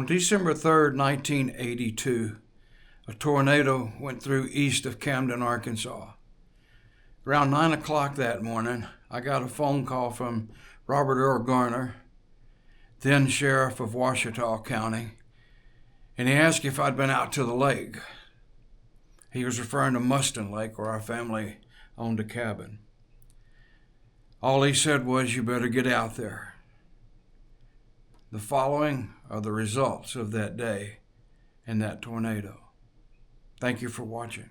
On December 3rd, 1982, a tornado went through east of Camden, Arkansas. Around 9 o'clock that morning, I got a phone call from Robert Earl Garner, then sheriff of Ouachita County, and he asked if I'd been out to the lake. He was referring to Mustin Lake, where our family owned a cabin. All he said was, "You better get out there." The following are the results of that day and that tornado. Thank you for watching.